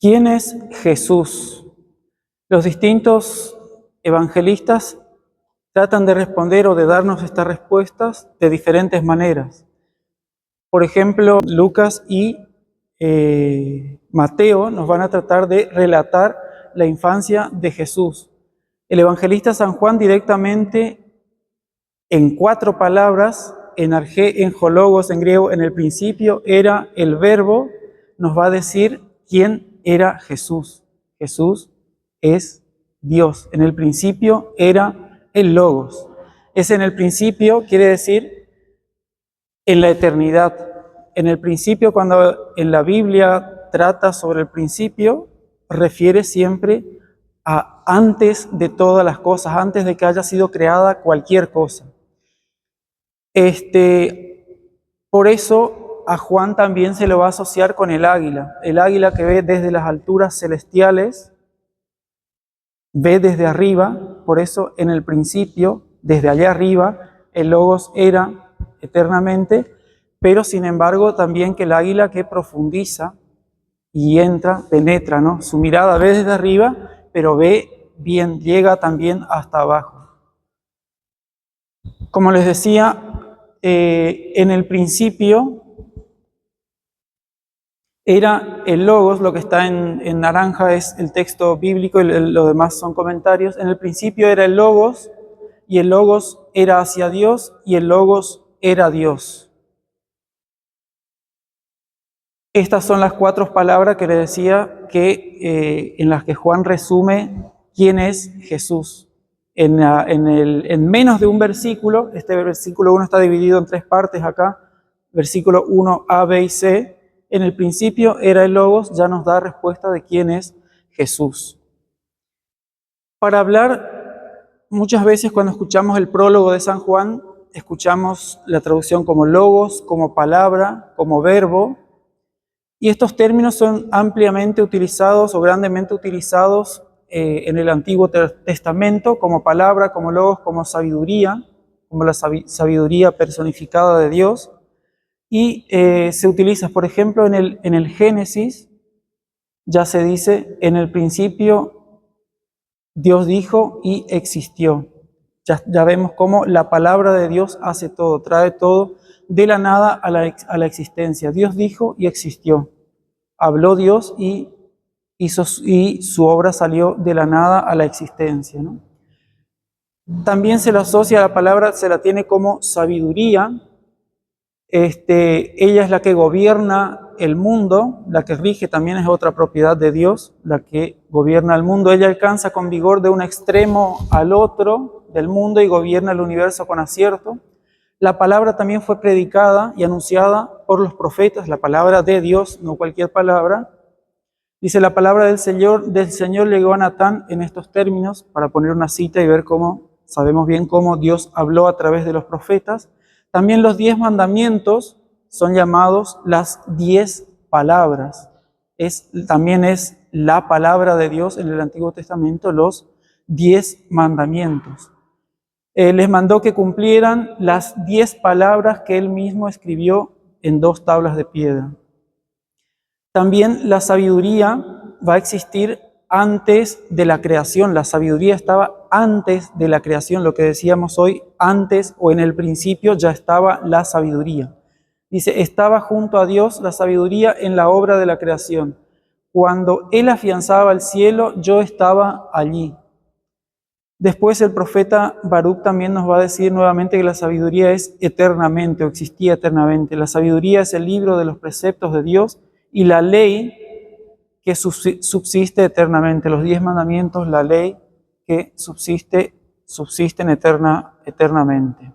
¿Quién es Jesús? Los distintos evangelistas tratan de responder o de darnos estas respuestas de diferentes maneras. Por ejemplo, Lucas y Mateo nos van a tratar de relatar la infancia de Jesús. El evangelista San Juan directamente en 4 palabras, en argé, en hologos, en griego, en el principio era el verbo, nos va a decir quién era Jesús. Jesús es Dios. En el principio era el logos. Ese en el principio quiere decir en la eternidad. En el principio, cuando en la Biblia trata sobre el principio, refiere siempre a antes de todas las cosas, antes de que haya sido creada cualquier cosa. Por eso a Juan también se lo va a asociar con el águila que ve desde las alturas celestiales, ve desde arriba. Por eso en el principio, desde allá arriba, el Logos era eternamente, pero sin embargo también que el águila que profundiza y entra, penetra, ¿no? Su mirada ve desde arriba, pero ve bien, llega también hasta abajo. Como les decía, en el principio era el Logos, lo que está en naranja es el texto bíblico y lo demás son comentarios. En el principio era el Logos, y el Logos era hacia Dios, y el Logos era Dios. Estas son las 4 palabras que le decía que en las que Juan resume quién es Jesús. En menos de un versículo, este versículo 1 está dividido en 3 partes acá, versículo 1, A, B y C. En el principio era el Logos, ya nos da respuesta de quién es Jesús. Para hablar, muchas veces cuando escuchamos el prólogo de San Juan, escuchamos la traducción como Logos, como palabra, como verbo, y estos términos son ampliamente utilizados o grandemente utilizados en el Antiguo Testamento como palabra, como Logos, como sabiduría, como la sabiduría personificada de Dios. Y se utiliza, por ejemplo, en el Génesis, ya se dice, en el principio Dios dijo y existió. Ya vemos cómo la palabra de Dios hace todo, trae todo de la nada a la existencia. Dios dijo y existió. Habló Dios y su obra salió de la nada a la existencia, ¿no? También se la asocia a la palabra, se la tiene como sabiduría. Ella es la que gobierna el mundo, la que rige también es otra propiedad de Dios, la que gobierna el mundo. Ella alcanza con vigor de un extremo al otro del mundo y gobierna el universo con acierto. La palabra también fue predicada y anunciada por los profetas, la palabra de Dios, no cualquier palabra. Dice, la palabra del Señor llegó a Natán en estos términos, para poner una cita y ver cómo, sabemos bien cómo Dios habló a través de los profetas. También los 10 mandamientos son llamados las 10 palabras. También es la palabra de Dios en el Antiguo Testamento, los 10 mandamientos. Les mandó que cumplieran las 10 palabras que él mismo escribió en 2 tablas de piedra. También la sabiduría va a existir antes de la creación. La sabiduría estaba antes de la creación, lo que decíamos hoy, antes o en el principio ya estaba la sabiduría. Dice, estaba junto a Dios la sabiduría en la obra de la creación. Cuando Él afianzaba el cielo, yo estaba allí. Después el profeta Baruch también nos va a decir nuevamente que la sabiduría es eternamente o existía eternamente. La sabiduría es el libro de los preceptos de Dios y la ley que subsiste eternamente. Los 10 mandamientos, la ley que subsisten eternamente.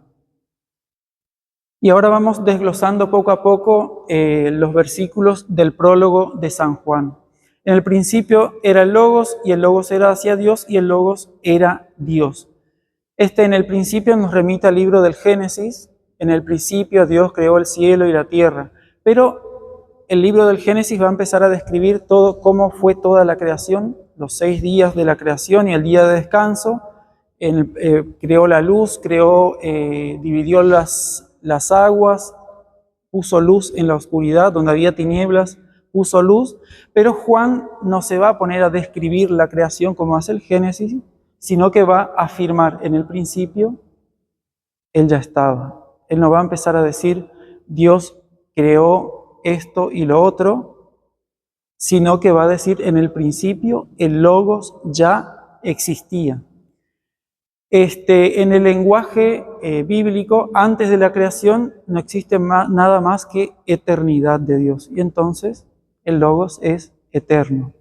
Y ahora vamos desglosando poco a poco los versículos del prólogo de San Juan. En el principio era el Logos, y el Logos era hacia Dios, y el Logos era Dios. En el principio nos remite al libro del Génesis. En el principio Dios creó el cielo y la tierra. Pero el libro del Génesis va a empezar a describir todo, cómo fue toda la creación, los 6 días de la creación y el día de descanso. Creó la luz, dividió las aguas, puso luz en la oscuridad, donde había tinieblas, puso luz, pero Juan no se va a poner a describir la creación como hace el Génesis, sino que va a afirmar en el principio, Él ya estaba. Él no va a empezar a decir, Dios creó esto y lo otro, sino que va a decir, en el principio el Logos ya existía. En el lenguaje bíblico, antes de la creación, no existe nada más que eternidad de Dios. Y entonces, el Logos es eterno.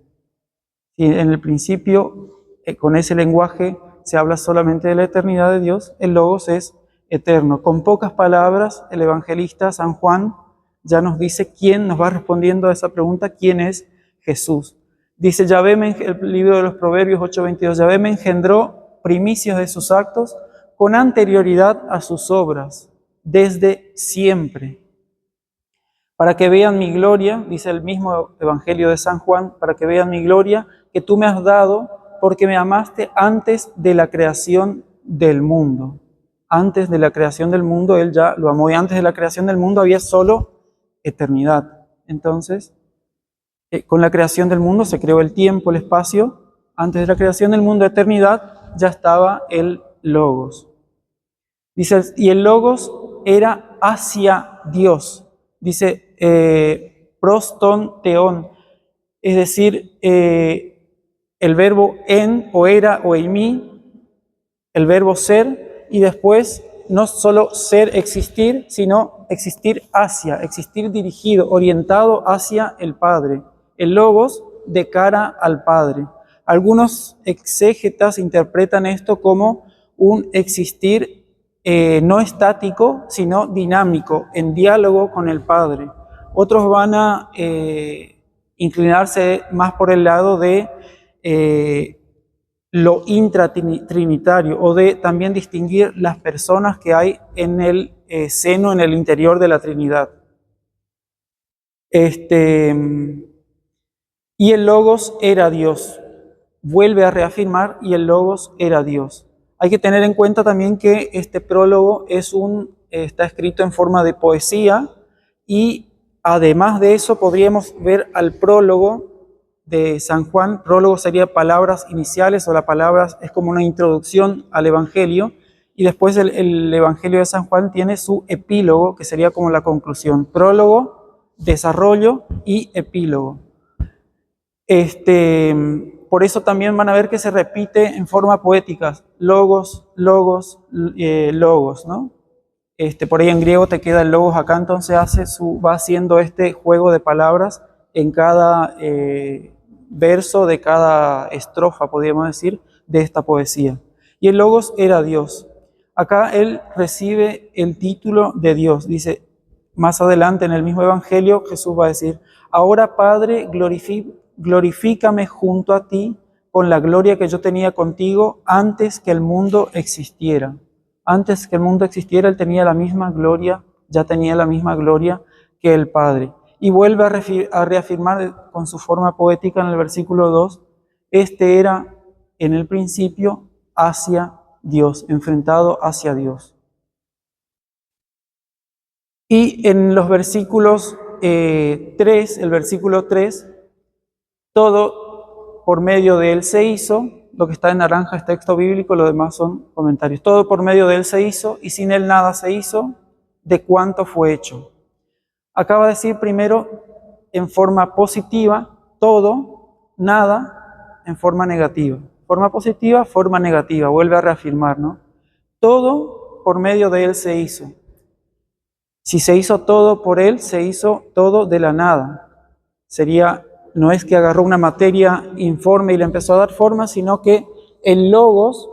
Y en el principio, con ese lenguaje, se habla solamente de la eternidad de Dios, el Logos es eterno. Con pocas palabras, el evangelista San Juan ya nos dice quién nos va respondiendo a esa pregunta, quién es Jesús. Dice Yahvé, el libro de los Proverbios 8:22, Yahvé me engendró primicias de sus actos con anterioridad a sus obras, desde siempre. Para que vean mi gloria, dice el mismo Evangelio de San Juan, para que vean mi gloria que tú me has dado, porque me amaste antes de la creación del mundo. Antes de la creación del mundo, Él ya lo amó, y antes de la creación del mundo había solo eternidad. Entonces, con la creación del mundo se creó el tiempo, el espacio. Antes de la creación del mundo, eternidad, ya estaba el Logos. Dice, y el Logos era hacia Dios. Dice, proston teon, es decir, el verbo en, o era, o eimi, el verbo ser, y después no solo ser, existir, sino existir hacia, existir dirigido, orientado hacia el Padre. El Logos de cara al Padre. Algunos exégetas interpretan esto como un existir no estático, sino dinámico, en diálogo con el Padre. Otros van a inclinarse más por el lado de lo intratrinitario, o de también distinguir las personas que hay en el seno, en el interior de la Trinidad. Y el Logos era Dios. Vuelve a reafirmar, y el Logos era Dios. Hay que tener en cuenta también que este prólogo está escrito en forma de poesía, y además de eso podríamos ver al prólogo de San Juan. Prólogo sería palabras iniciales, o la palabra es como una introducción al Evangelio, y después el Evangelio de San Juan tiene su epílogo, que sería como la conclusión. Prólogo, desarrollo y epílogo. Por eso también van a ver que se repite en forma poética, logos, logos, logos, ¿no? Por ahí en griego te queda el logos acá, entonces va haciendo este juego de palabras en cada verso de cada estrofa, podríamos decir, de esta poesía. Y el logos era Dios. Acá él recibe el título de Dios. Dice, más adelante en el mismo Evangelio, Jesús va a decir, ahora Padre, glorifícame junto a ti con la gloria que yo tenía contigo antes que el mundo existiera. Antes que el mundo existiera, Él tenía la misma gloria, ya tenía la misma gloria que el Padre. Y vuelve a reafirmar con su forma poética en el versículo 2, este era en el principio hacia Dios, enfrentado hacia Dios. Y en los versículos 3, el versículo 3, todo por medio de Él se hizo. Lo que está en naranja es texto bíblico, lo demás son comentarios. Todo por medio de Él se hizo, y sin Él nada se hizo de cuanto fue hecho. Acaba de decir primero en forma positiva, todo, nada, en forma negativa. Forma positiva, forma negativa, vuelve a reafirmar, ¿no? Todo por medio de Él se hizo. Si se hizo todo por Él, se hizo todo de la nada. No es que agarró una materia informe y le empezó a dar forma, sino que el Logos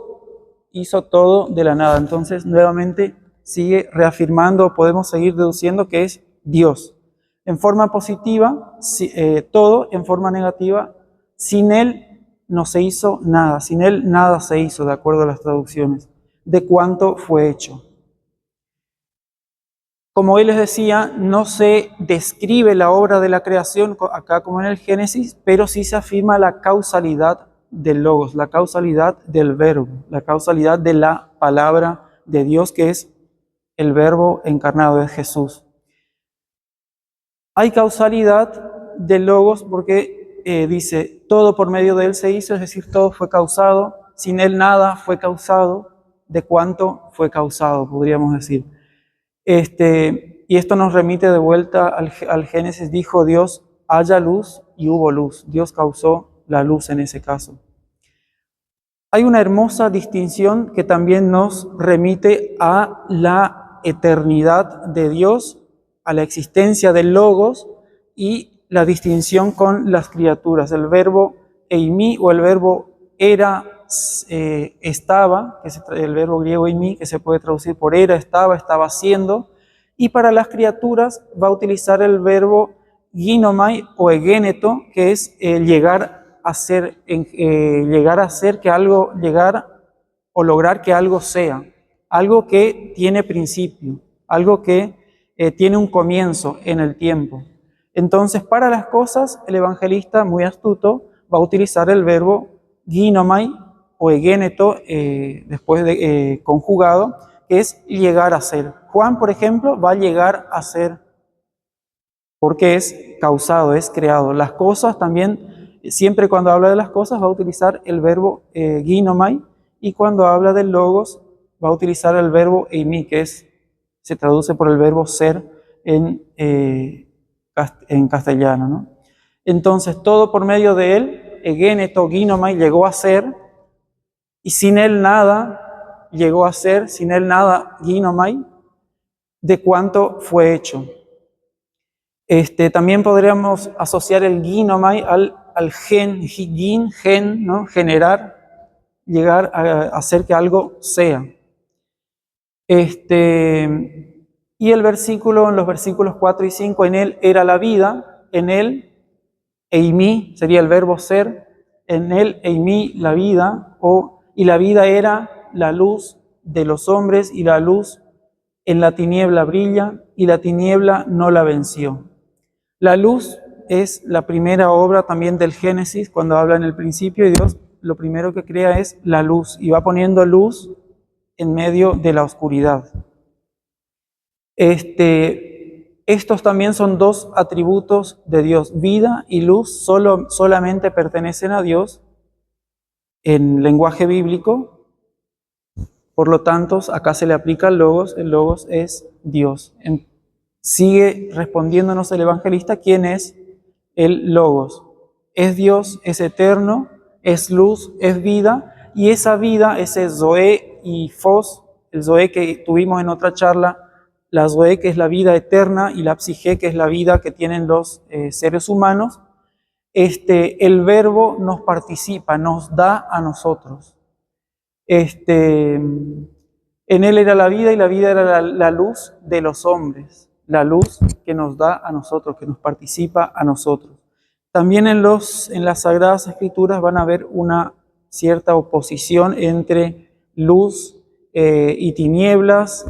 hizo todo de la nada. Entonces, nuevamente sigue reafirmando, podemos seguir deduciendo que es Dios. En forma positiva, todo; en forma negativa, sin Él no se hizo nada. Sin Él nada se hizo, de acuerdo a las traducciones, de cuánto fue hecho. Como hoy les decía, no se describe la obra de la creación acá como en el Génesis, pero sí se afirma la causalidad del Logos, la causalidad del Verbo, la causalidad de la palabra de Dios, que es el Verbo encarnado, es Jesús. Hay causalidad del Logos porque dice, todo por medio de él se hizo, es decir, todo fue causado, sin él nada fue causado, de cuánto fue causado, podríamos decir. Y esto nos remite de vuelta al Génesis, dijo Dios, haya luz y hubo luz. Dios causó la luz en ese caso. Hay una hermosa distinción que también nos remite a la eternidad de Dios, a la existencia del Logos y la distinción con las criaturas. El verbo eimi o el verbo era, estaba, que es el verbo griego eimi, que se puede traducir por era, estaba siendo, y para las criaturas va a utilizar el verbo ginomai o egeneto, que es llegar a ser, llegar a ser que algo, llegar o lograr que algo sea, algo que tiene principio, algo que tiene un comienzo en el tiempo. Entonces, para las cosas, el evangelista, muy astuto, va a utilizar el verbo ginomai o egeneto, después de conjugado, que es llegar a ser. Juan, por ejemplo, va a llegar a ser porque es causado, es creado. Las cosas también, siempre cuando habla de las cosas va a utilizar el verbo ginomai, y cuando habla del logos va a utilizar el verbo eimi, que se traduce por el verbo ser en castellano, ¿no? Entonces, todo por medio de él, egeneto, ginomai, llegó a ser, y sin él nada llegó a ser, sin él nada, ginomai, de cuánto fue hecho. También podríamos asociar el ginomai al gen, ¿no? Generar, llegar a hacer que algo sea. Y el versículo, en los versículos 4 y 5, en él era la vida, en él, eimi, sería el verbo ser, en él, eimi, la vida, y la vida era la luz de los hombres, y la luz en la tiniebla brilla, y la tiniebla no la venció. La luz es la primera obra también del Génesis, cuando habla en el principio, y Dios lo primero que crea es la luz, y va poniendo luz en medio de la oscuridad. Estos también son dos atributos de Dios. Vida y luz solamente pertenecen a Dios en lenguaje bíblico. Por lo tanto, acá se le aplica el logos es Dios. Sigue respondiéndonos el evangelista quién es el logos. Es Dios, es eterno, es luz, es vida, y esa vida, ese Zoé y Fos, el Zoé que tuvimos en otra charla, la Zoé que es la vida eterna y la Psige que es la vida que tienen los seres humanos, el verbo nos participa, nos da a nosotros. En él era la vida y la vida era la luz de los hombres, la luz que nos da a nosotros, que nos participa a nosotros. También en las Sagradas Escrituras van a ver una cierta oposición entre luz y tinieblas.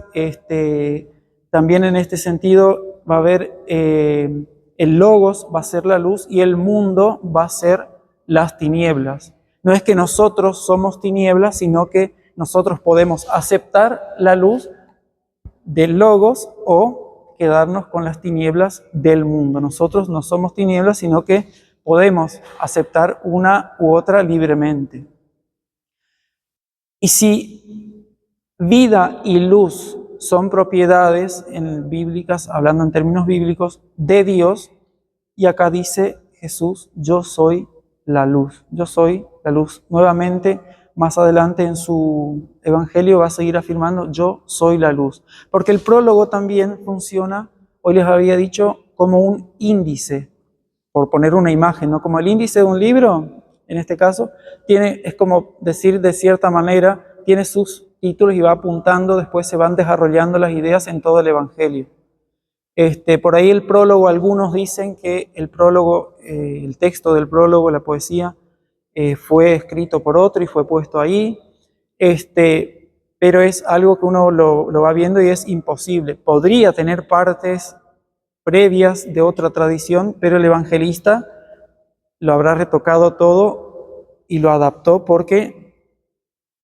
También en este sentido va a haber el logos va a ser la luz y el mundo va a ser las tinieblas. No es que nosotros somos tinieblas, sino que nosotros podemos aceptar la luz del logos o quedarnos con las tinieblas del mundo. Nosotros no somos tinieblas, sino que podemos aceptar una u otra libremente. Y si vida y luz son propiedades bíblicas, hablando en términos bíblicos, de Dios, y acá dice Jesús, yo soy la luz, yo soy la luz. Nuevamente, más adelante en su evangelio va a seguir afirmando, yo soy la luz. Porque el prólogo también funciona, hoy les había dicho, como un índice, por poner una imagen, ¿no? Como el índice de un libro, en este caso, es como decir de cierta manera, tiene sus títulos y va apuntando, después se van desarrollando las ideas en todo el evangelio. Por ahí el prólogo, algunos dicen que el prólogo, el texto del prólogo, la poesía, fue escrito por otro y fue puesto ahí, pero es algo que uno lo va viendo y es imposible. Podría tener partes previas de otra tradición, pero el evangelista lo habrá retocado todo y lo adaptó porque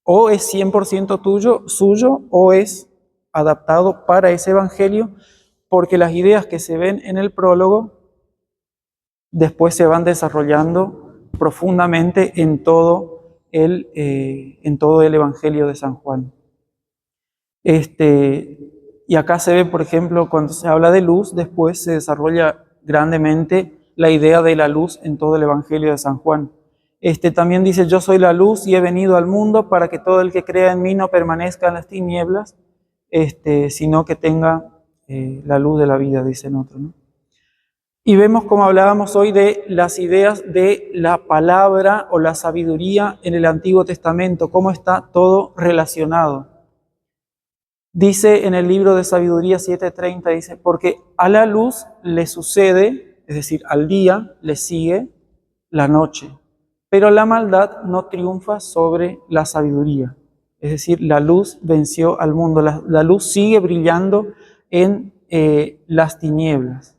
o es 100% suyo o es adaptado para ese evangelio, porque las ideas que se ven en el prólogo después se van desarrollando profundamente en todo el Evangelio de San Juan. Y acá se ve, por ejemplo, cuando se habla de luz, después se desarrolla grandemente la idea de la luz en todo el Evangelio de San Juan. También dice, yo soy la luz y he venido al mundo para que todo el que crea en mí no permanezca en las tinieblas, sino que tenga la luz de la vida, dice en otro, ¿no? Y vemos, como hablábamos hoy, de las ideas de la palabra o la sabiduría en el Antiguo Testamento, cómo está todo relacionado. Dice en el libro de Sabiduría 7:30, dice, porque a la luz le sucede, es decir, al día le sigue la noche, pero la maldad no triunfa sobre la sabiduría. Es decir, la luz venció al mundo, la luz sigue brillando en las tinieblas.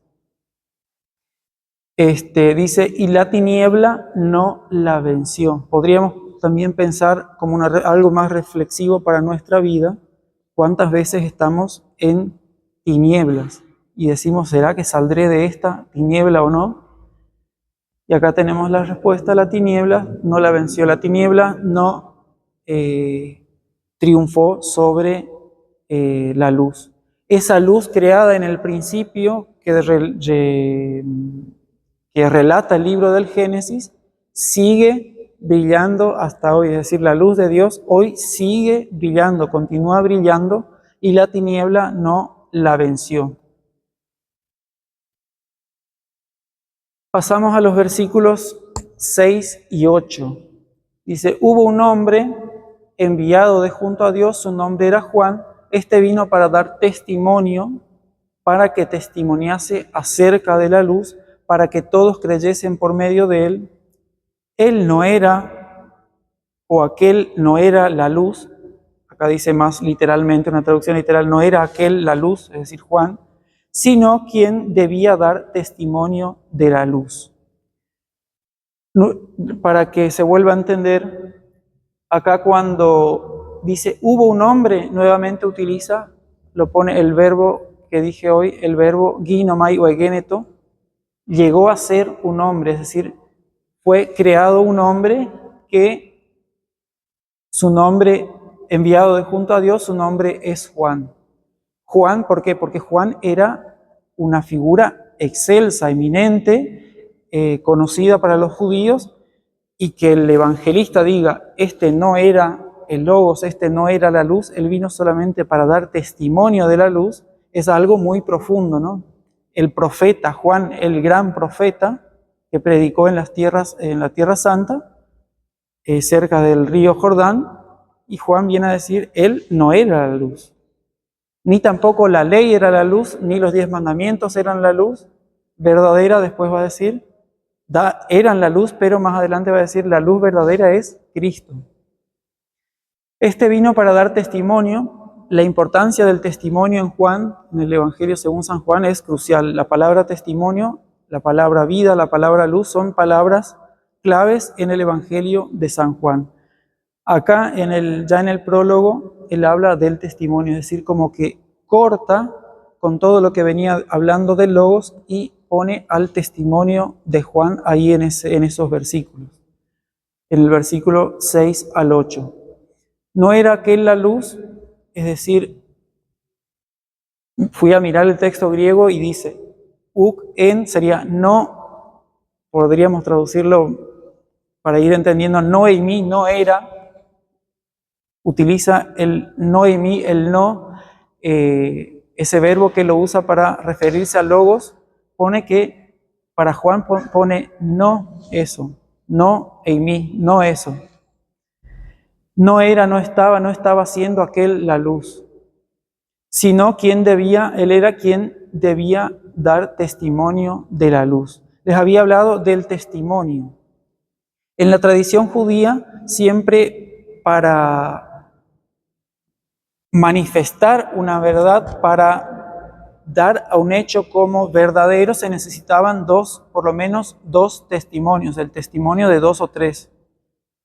Dice, y la tiniebla no la venció. Podríamos también pensar como algo más reflexivo para nuestra vida, cuántas veces estamos en tinieblas y decimos, ¿será que saldré de esta tiniebla o no? Y acá tenemos la respuesta, la tiniebla no la venció, la tiniebla no triunfó sobre la luz. Esa luz creada en el principio que relata el libro del Génesis, sigue brillando hasta hoy. Es decir, la luz de Dios hoy sigue brillando, continúa brillando y la tiniebla no la venció. Pasamos a los versículos 6 y 8. Dice, hubo un hombre enviado de junto a Dios, su nombre era Juan. Este vino para dar testimonio, para que testimoniase acerca de la luz, para que todos creyesen por medio de él. Él no era, o aquel no era la luz, acá dice más literalmente, una traducción literal, no era aquel la luz, es decir, Juan, sino quien debía dar testimonio de la luz. Para que se vuelva a entender, acá cuando dice hubo un hombre, nuevamente utiliza, lo pone el verbo que dije hoy, el verbo ginomai o egeneto, llegó a ser un hombre, es decir, fue creado un hombre que su nombre, enviado de junto a Dios, su nombre es Juan. Juan, ¿por qué? Porque Juan era una figura excelsa, eminente, conocida para los judíos, y que el evangelista diga, este no era el Logos, este no era la luz, él vino solamente para dar testimonio de la luz, es algo muy profundo, ¿no? El profeta Juan, el gran profeta, que predicó en la Tierra Santa, cerca del río Jordán, y Juan viene a decir, él no era la luz. Ni tampoco la ley era la luz, ni los 10 mandamientos eran la luz verdadera, después va a decir, eran la luz, pero más adelante va a decir, la luz verdadera es Cristo. Este vino para dar testimonio. La importancia del testimonio en Juan, en el Evangelio según San Juan, es crucial. La palabra testimonio, la palabra vida, la palabra luz son palabras claves en el Evangelio de San Juan. Acá, ya en el prólogo, él habla del testimonio, es decir, como que corta con todo lo que venía hablando del Logos y pone al testimonio de Juan ahí en esos versículos. En el versículo 6 al 8. No era aquel la luz, es decir, fui a mirar el texto griego y dice, uk en sería no, podríamos traducirlo para ir entendiendo, no eimi, no era, utiliza el no eimi, el no, ese verbo que lo usa para referirse a Logos, pone que para Juan pone no eso, no eimi, no eso. No era, no estaba siendo aquel la luz, sino él era quien debía dar testimonio de la luz. Les había hablado del testimonio. En la tradición judía, siempre para manifestar una verdad, para dar a un hecho como verdadero, se necesitaban por lo menos dos testimonios, el testimonio de 2 o 3,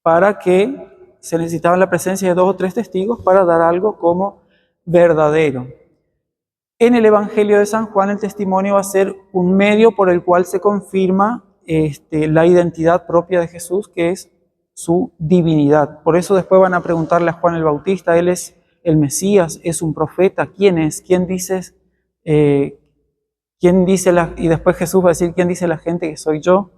para que se necesitaba la presencia de 2 o 3 testigos para dar algo como verdadero. En el Evangelio de San Juan, el testimonio va a ser un medio por el cual se confirma la identidad propia de Jesús, que es su divinidad. Por eso después van a preguntarle a Juan el Bautista, él es el Mesías, es un profeta, ¿quién es? ¿Quién dices? Y después Jesús va a decir, ¿quién dice la gente que soy yo?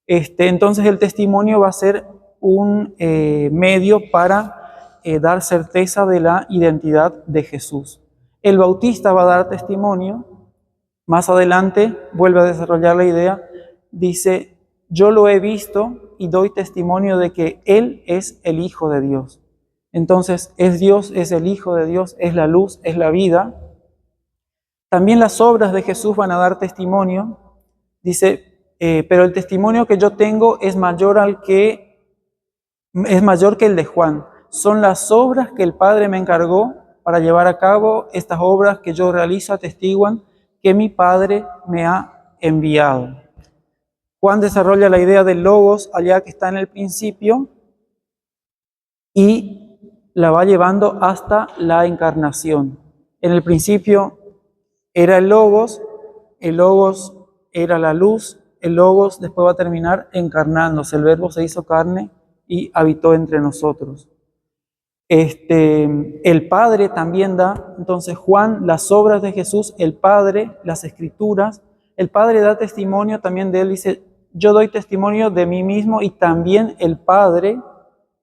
Entonces el testimonio va a ser un medio para dar certeza de la identidad de Jesús. El Bautista va a dar testimonio, más adelante vuelve a desarrollar la idea, dice, yo lo he visto y doy testimonio de que Él es el Hijo de Dios. Entonces es Dios, es el Hijo de Dios, es la luz, es la vida. También las obras de Jesús van a dar testimonio, dice, pero el testimonio que yo tengo es mayor que el de Juan. Son las obras que el Padre me encargó para llevar a cabo. Estas obras que yo realizo atestiguan que mi Padre me ha enviado. Juan desarrolla la idea del logos allá que está en el principio y la va llevando hasta la encarnación. En el principio era el logos era la luz, el logos después va a terminar encarnándose, el verbo se hizo carne y habitó entre nosotros. El Padre también da, entonces Juan, las obras de Jesús, el Padre, las Escrituras, el Padre da testimonio también de él, dice, yo doy testimonio de mí mismo y también el Padre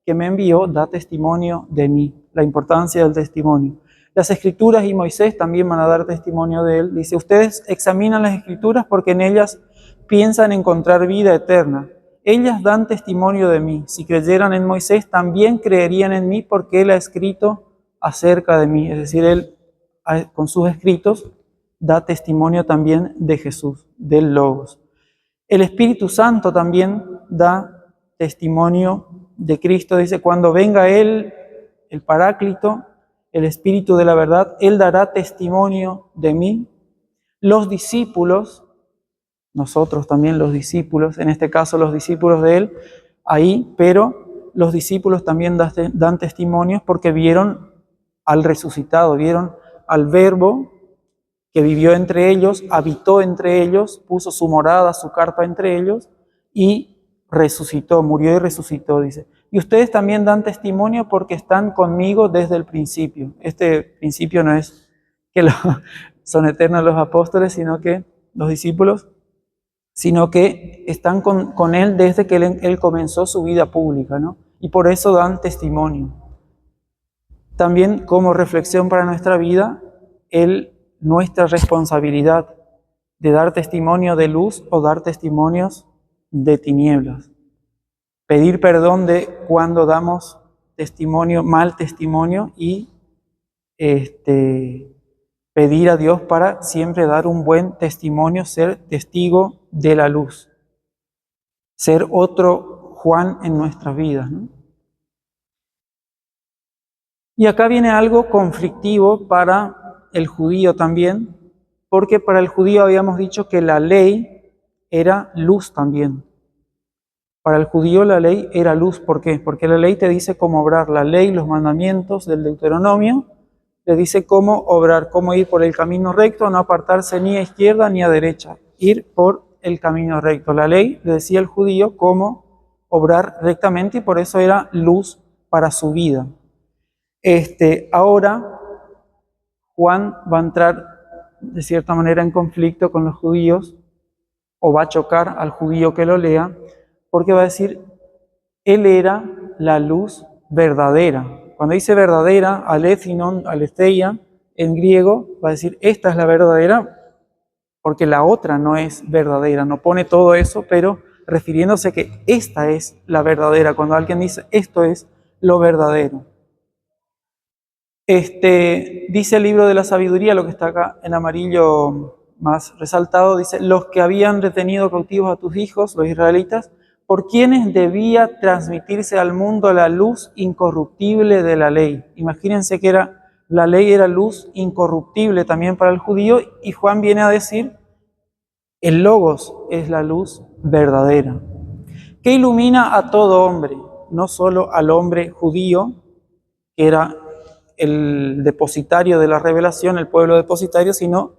que me envió da testimonio de mí, la importancia del testimonio. Las Escrituras y Moisés también van a dar testimonio de él. Dice, ustedes examinan las Escrituras porque en ellas piensan encontrar vida eterna. Ellas dan testimonio de mí. Si creyeran en Moisés, también creerían en mí porque él ha escrito acerca de mí. Es decir, él con sus escritos da testimonio también de Jesús, del Logos. El Espíritu Santo también da testimonio de Cristo. Dice, cuando venga Él, el Paráclito, el Espíritu de la verdad, Él dará testimonio de mí. Los discípulos, nosotros también los discípulos, en este caso los discípulos de Él, ahí, pero los discípulos también dan testimonios porque vieron al resucitado, vieron al Verbo que vivió entre ellos, habitó entre ellos, puso su morada, su carpa entre ellos y resucitó, murió y resucitó, dice. Y ustedes también dan testimonio porque están conmigo desde el principio. Este principio no es que son eternos los apóstoles, sino que los discípulos, sino que están con Él desde que él comenzó su vida pública, ¿no? Y por eso dan testimonio. También como reflexión para nuestra vida, nuestra responsabilidad de dar testimonio de luz o dar testimonios de tinieblas. Pedir perdón de cuando damos testimonio, mal testimonio y pedir a Dios para siempre dar un buen testimonio, ser testigo de la luz, ser otro Juan en nuestras vidas, ¿no? Y acá viene algo conflictivo para el judío también, porque para el judío habíamos dicho que la ley era luz también. Para el judío la ley era luz, ¿por qué? Porque la ley te dice cómo obrar. La ley, los mandamientos del Deuteronomio, le dice cómo obrar, cómo ir por el camino recto, no apartarse ni a izquierda ni a derecha, ir por el camino recto. La ley le decía al judío cómo obrar rectamente y por eso era luz para su vida. Ahora Juan va a entrar de cierta manera en conflicto con los judíos o va a chocar al judío que lo lea porque va a decir, él era la luz verdadera. Cuando dice verdadera, alethinon, aletheia, en griego, va a decir, esta es la verdadera porque la otra no es verdadera. No pone todo eso, pero refiriéndose que esta es la verdadera. Cuando alguien dice, esto es lo verdadero. Dice el libro de la sabiduría, lo que está acá en amarillo más resaltado, dice, los que habían retenido cautivos a tus hijos, los israelitas, por quienes debía transmitirse al mundo la luz incorruptible de la ley. Imagínense que la ley era luz incorruptible también para el judío, y Juan viene a decir, el Logos es la luz verdadera, que ilumina a todo hombre, no solo al hombre judío, que era el depositario de la revelación, el pueblo depositario, sino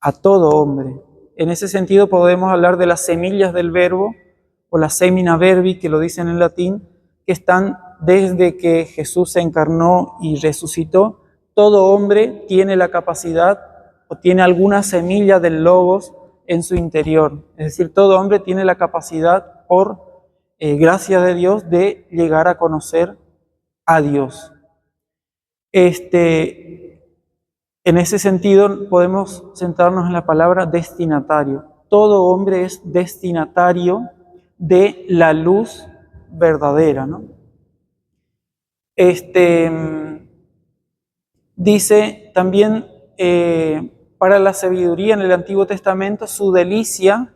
a todo hombre. En ese sentido podemos hablar de las semillas del verbo, o la semina verbi, que lo dicen en latín, que están desde que Jesús se encarnó y resucitó. Todo hombre tiene la capacidad o tiene alguna semilla del Logos en su interior. Es decir, todo hombre tiene la capacidad, por gracia de Dios, de llegar a conocer a Dios. En ese sentido podemos centrarnos en la palabra destinatario. Todo hombre es destinatario de la luz verdadera, ¿no? Dice también para la sabiduría en el Antiguo Testamento, su delicia,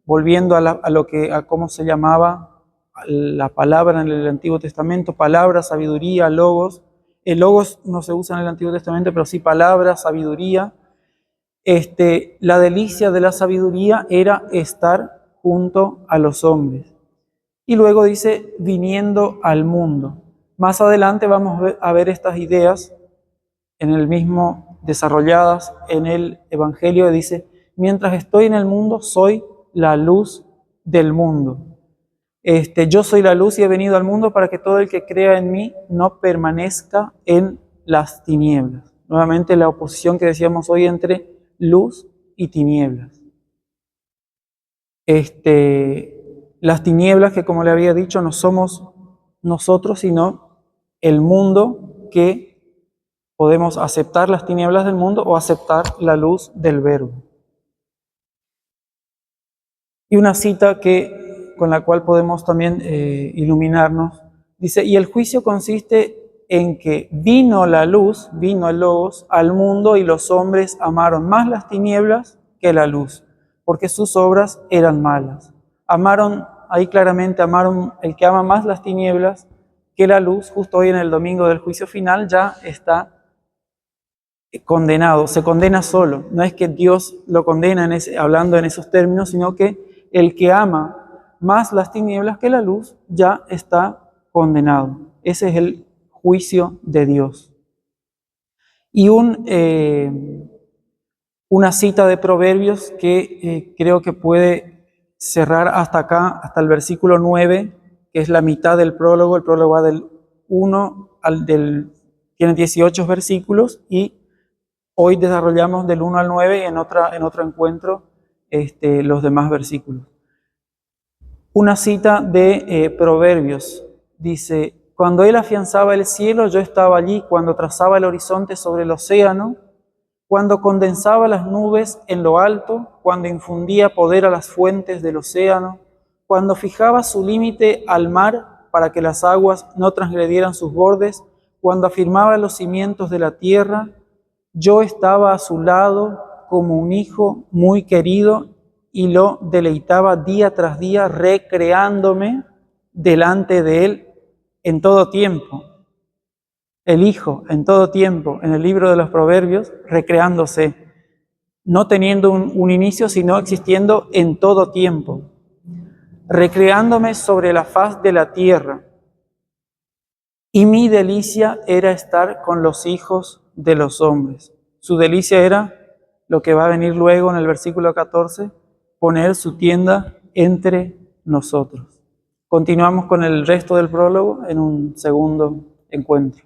volviendo a cómo se llamaba la palabra en el Antiguo Testamento, palabra, sabiduría, logos. El logos no se usa en el Antiguo Testamento, pero sí palabra, sabiduría. La delicia de la sabiduría era estar junto a los hombres. Y luego dice, viniendo al mundo. Más adelante vamos a ver estas ideas en el mismo, desarrolladas en el Evangelio. Dice, mientras estoy en el mundo, soy la luz del mundo. Yo soy la luz y he venido al mundo para que todo el que crea en mí no permanezca en las tinieblas. Nuevamente la oposición que decíamos hoy entre luz y tinieblas. Las tinieblas que, como le había dicho, no somos nosotros, sino el mundo, que podemos aceptar las tinieblas del mundo o aceptar la luz del Verbo. Y una cita con la cual podemos también iluminarnos, dice, y el juicio consiste en que vino la luz, vino el Logos, al mundo y los hombres amaron más las tinieblas que la luz, porque sus obras eran malas. Ahí claramente amaron, el que ama más las tinieblas que la luz, justo hoy en el domingo del juicio final, ya está condenado, se condena solo. No es que Dios lo condena hablando en esos términos, sino que el que ama más las tinieblas que la luz ya está condenado. Ese es el juicio de Dios. Y una cita de Proverbios que creo que puede cerrar hasta acá, hasta el versículo 9, que es la mitad del prólogo. El prólogo va del 1 tiene 18 versículos, y hoy desarrollamos del 1 al 9 y en otro encuentro los demás versículos. Una cita de Proverbios dice, cuando él afianzaba el cielo, yo estaba allí, cuando trazaba el horizonte sobre el océano, cuando condensaba las nubes en lo alto, cuando infundía poder a las fuentes del océano, cuando fijaba su límite al mar para que las aguas no transgredieran sus bordes, cuando afirmaba los cimientos de la tierra, yo estaba a su lado como un hijo muy querido y lo deleitaba día tras día, recreándome delante de él en todo tiempo. El hijo en todo tiempo, en el libro de los Proverbios, recreándose, no teniendo un inicio, sino existiendo en todo tiempo, recreándome sobre la faz de la tierra. Y mi delicia era estar con los hijos de los hombres. Su delicia era lo que va a venir luego en el versículo 14, poner su tienda entre nosotros. Continuamos con el resto del prólogo en un segundo encuentro.